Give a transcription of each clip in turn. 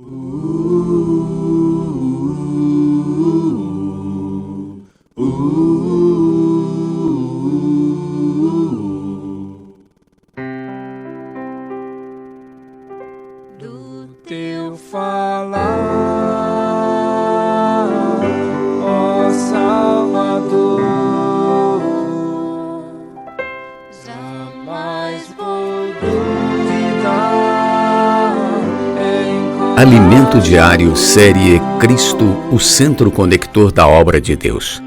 Do teu falar, ó Salvador, jamais vou duvidar. Alimento Diário, série Cristo, o Centro Conector da Obra de Deus.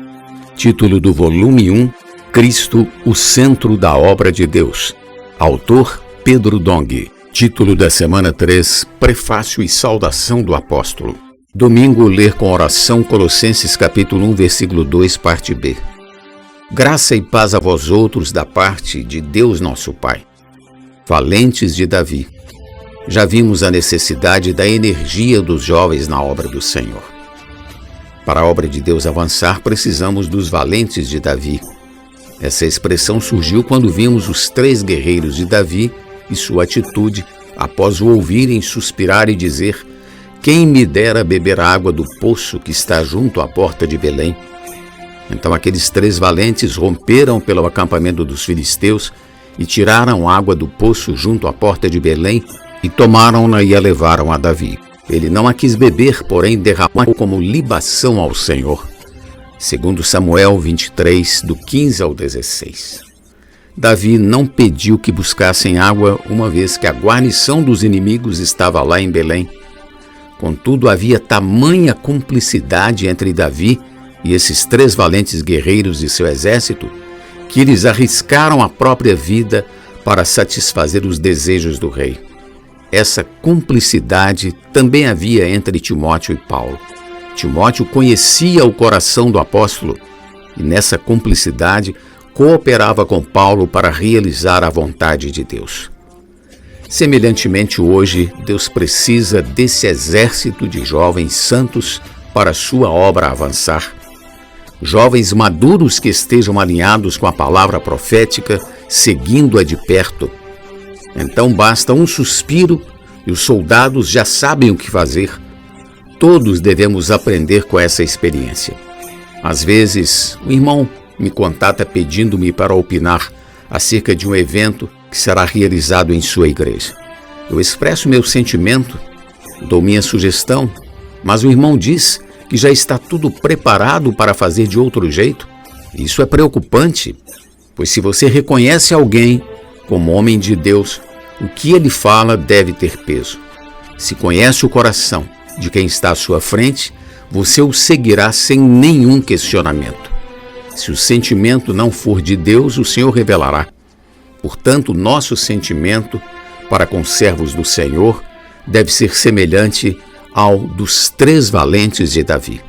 Título do volume 1, Cristo, o Centro da Obra de Deus. Autor, Pedro Dong. Título da semana 3, Prefácio e Saudação do Apóstolo. Domingo, ler com oração Colossenses capítulo 1, versículo 2, parte B. Graça e paz a vós outros da parte de Deus nosso Pai. Valentes de Davi. Já vimos a necessidade da energia dos jovens na obra do Senhor. Para a obra de Deus avançar, precisamos dos valentes de Davi. Essa expressão surgiu quando vimos os 3 guerreiros de Davi e sua atitude após o ouvirem suspirar e dizer: quem me dera beber a água do poço que está junto à porta de Belém? Então aqueles 3 valentes romperam pelo acampamento dos filisteus e tiraram água do poço junto à porta de Belém e tomaram-na e a levaram a Davi. Ele não a quis beber, porém derramou como libação ao Senhor. Segundo Samuel 23, do 15 ao 16. Davi não pediu que buscassem água, uma vez que a guarnição dos inimigos estava lá em Belém. Contudo, havia tamanha cumplicidade entre Davi e esses 3 valentes guerreiros de seu exército, que eles arriscaram a própria vida para satisfazer os desejos do rei. Essa cumplicidade também havia entre Timóteo e Paulo. Timóteo conhecia o coração do apóstolo e nessa cumplicidade cooperava com Paulo para realizar a vontade de Deus. Semelhantemente, hoje, Deus precisa desse exército de jovens santos para sua obra avançar. Jovens maduros que estejam alinhados com a palavra profética, seguindo-a de perto. Então basta um suspiro e os soldados já sabem o que fazer. Todos devemos aprender com essa experiência. Às vezes, o irmão me contata pedindo-me para opinar acerca de um evento que será realizado em sua igreja. Eu expresso meu sentimento, dou minha sugestão, mas o irmão diz que já está tudo preparado para fazer de outro jeito. Isso é preocupante, pois se você reconhece alguém como homem de Deus, o que ele fala deve ter peso. Se conhece o coração de quem está à sua frente, você o seguirá sem nenhum questionamento. Se o sentimento não for de Deus, o Senhor revelará. Portanto, nosso sentimento para com servos do Senhor deve ser semelhante ao dos 3 valentes de Davi.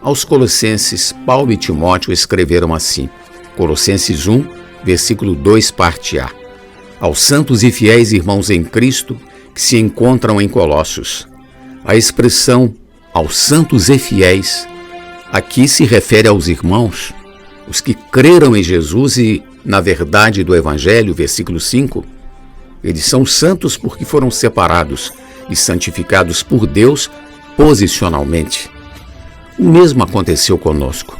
Aos Colossenses, Paulo e Timóteo escreveram assim, Colossenses 1, versículo 2, parte A. Aos santos e fiéis irmãos em Cristo que se encontram em Colossos. A expressão aos santos e fiéis aqui se refere aos irmãos, os que creram em Jesus e na verdade do Evangelho, versículo 5. Eles são santos porque foram separados e santificados por Deus posicionalmente. O mesmo aconteceu conosco.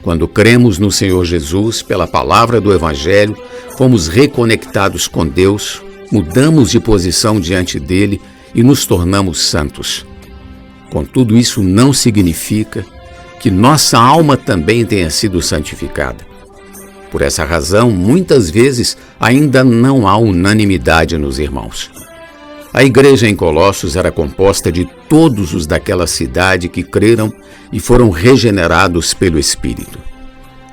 Quando cremos no Senhor Jesus, pela palavra do Evangelho, fomos reconectados com Deus, mudamos de posição diante dele e nos tornamos santos. Contudo, isso não significa que nossa alma também tenha sido santificada. Por essa razão, muitas vezes ainda não há unanimidade nos irmãos. A igreja em Colossos era composta de todos os daquela cidade que creram e foram regenerados pelo Espírito.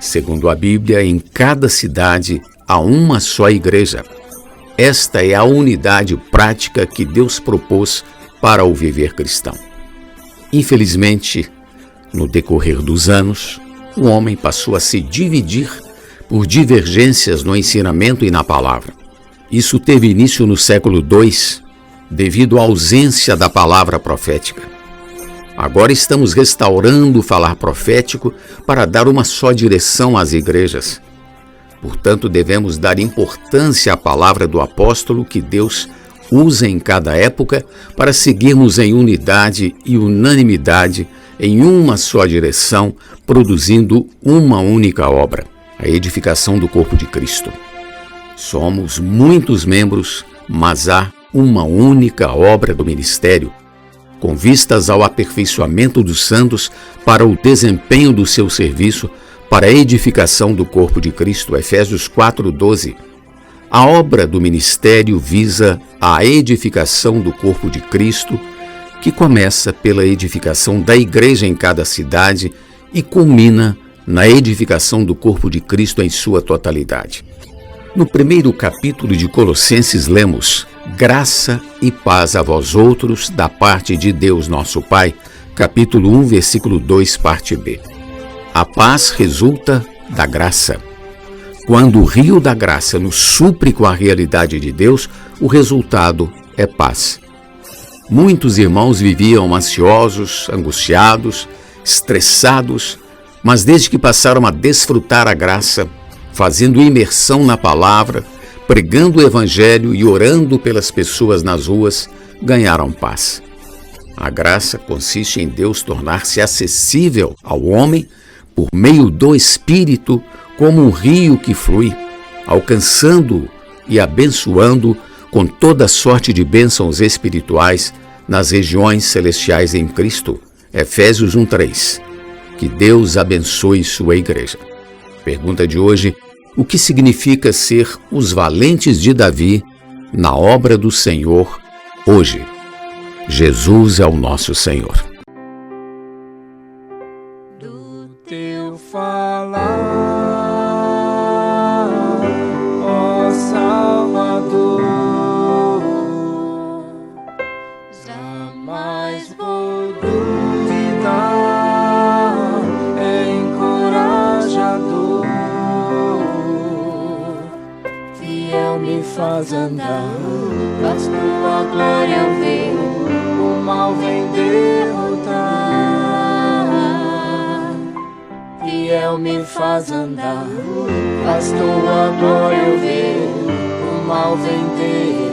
Segundo a Bíblia, em cada cidade há uma só igreja. Esta é a unidade prática que Deus propôs para o viver cristão. Infelizmente, no decorrer dos anos, o homem passou a se dividir por divergências no ensinamento e na palavra. Isso teve início no século II, devido à ausência da palavra profética. Agora estamos restaurando o falar profético para dar uma só direção às igrejas. Portanto, devemos dar importância à palavra do apóstolo que Deus usa em cada época para seguirmos em unidade e unanimidade em uma só direção, produzindo uma única obra, a edificação do corpo de Cristo. Somos muitos membros, mas há uma única obra do ministério, com vistas ao aperfeiçoamento dos santos para o desempenho do seu serviço para a edificação do corpo de Cristo. Efésios 4:12. A obra do ministério visa a edificação do corpo de Cristo, que começa pela edificação da igreja em cada cidade e culmina na edificação do corpo de Cristo em sua totalidade. No primeiro capítulo de Colossenses lemos: graça e paz a vós outros da parte de Deus nosso Pai, capítulo 1, versículo 2, parte B. A paz resulta da graça. Quando o rio da graça nos supre com a realidade de Deus, o resultado é paz. Muitos irmãos viviam ansiosos, angustiados, estressados, mas desde que passaram a desfrutar a graça, fazendo imersão na palavra, pregando o evangelho e orando pelas pessoas nas ruas, ganharam paz. A graça consiste em Deus tornar-se acessível ao homem por meio do Espírito, como um rio que flui, alcançando-o e abençoando com toda sorte de bênçãos espirituais nas regiões celestiais em Cristo. Efésios 1:3. Que Deus abençoe sua igreja. Pergunta de hoje: o que significa ser os valentes de Davi na obra do Senhor hoje? Jesus é o nosso Senhor. Do teu falar, ó Salvador, jamais vou duvidar, é encorajador, fiel me faz andar, faz tua glória eu ver, o mal vem derrotar. Fiel me faz andar, faz tua glória eu ver, o mal vem derrotar.